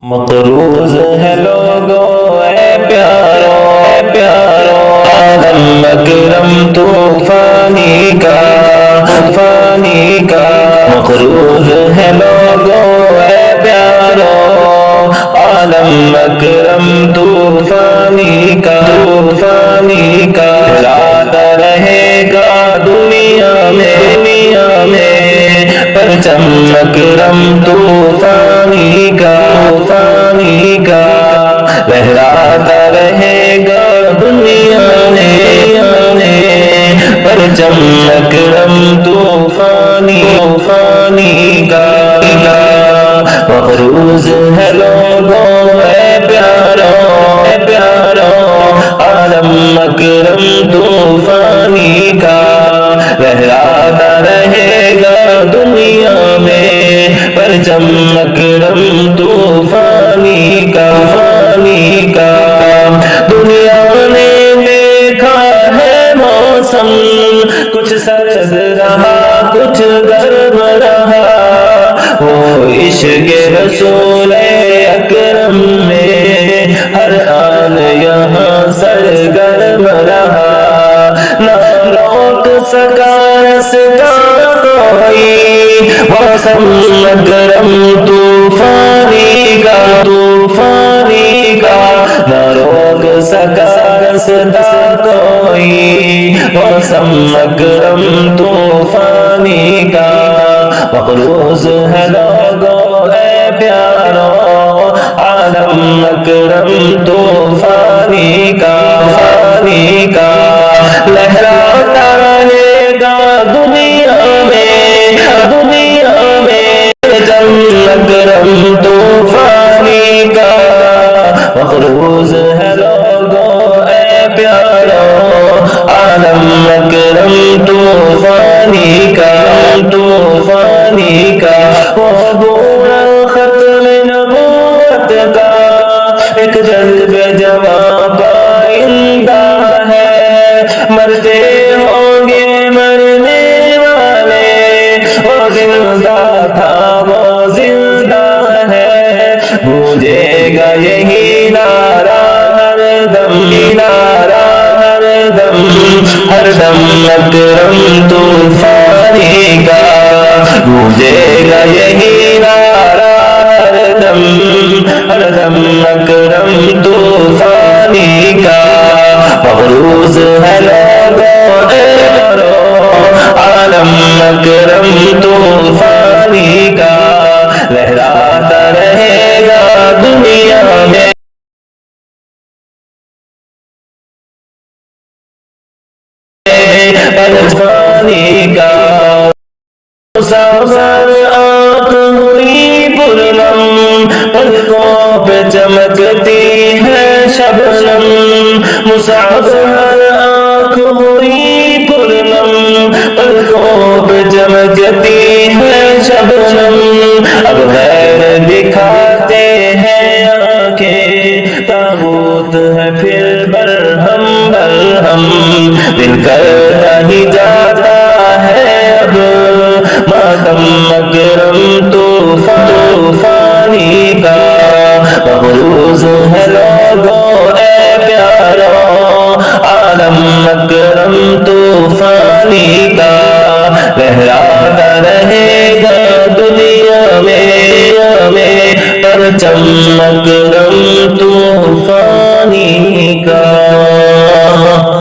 مقروض ہے لوگوں اے پیارو عالم اکرم طوفانی کا مقروض ہے لوگوں اے پیارو عالم اکرم طوفانی کا لاتا رہے گا دنیا میں پرچم اکرم طوفانی کا لہراتا رہے گا دنیا میں پرچم اکرم طوفانی کا مقروض ہے لوگوں اے پیارو عالم اکرم طوفانی کا لہراتا رہے گا دنیا میں پرچم اکرم طوفانی کا دنیا نے دیکھا ہے موسم کچھ سرد رہا کچھ گرم رہا وہ عشق رسول اکرم میں ہر آن یہاں سرگرم رہا نہ روک سکا رستا کوئی موسم اکرم طوفانی کا نہ روک سکا رستا کوئی موسم اکرم طوفانی کا مقروض ہے لوگوں اے پیارو عالم اکرم طوفانی کا لہراتا رہے گا دنیا میں پرچم اکرم طوفانی کا مقروض ہے لوگوں اے پیارو عالم اکرم طوفانی کا وہ بوڑھا ختم نبوت کا ایک جلد جواب آئندہ ہے مرتے ہوں گے مرنے والے وہ زندہ تھا وہ زندہ ہے گونجے گا یہی نعرہ ہر دم اکرم طوفانی کا گونجے گا یہی نعرہ ہر دم اکرم طوفانی کا مقروض ہے لوگوں اے عالم اکرم طوفانی کا لہراتا رہے گا دنیا میں طوفانی کا مسافر آنکھ ہوئی پرنم پلکوں پہ چمکتی ہے شبنم مسافر آنکھ ہوئی پرنم پلکوں پہ چمکتی ہے شبنم اب غیر دکھاتے ہیں آنکھیں تابوت ہے پھر برہم دل کرتا ہی جاتا ہے اب ماتم اکرم طوفانی کا مقروض ہے لوگوں اے پیارو عالم اکرم طوفانی کا لہراتا رہے گا دنیا میں پرچم اکرم طوفانی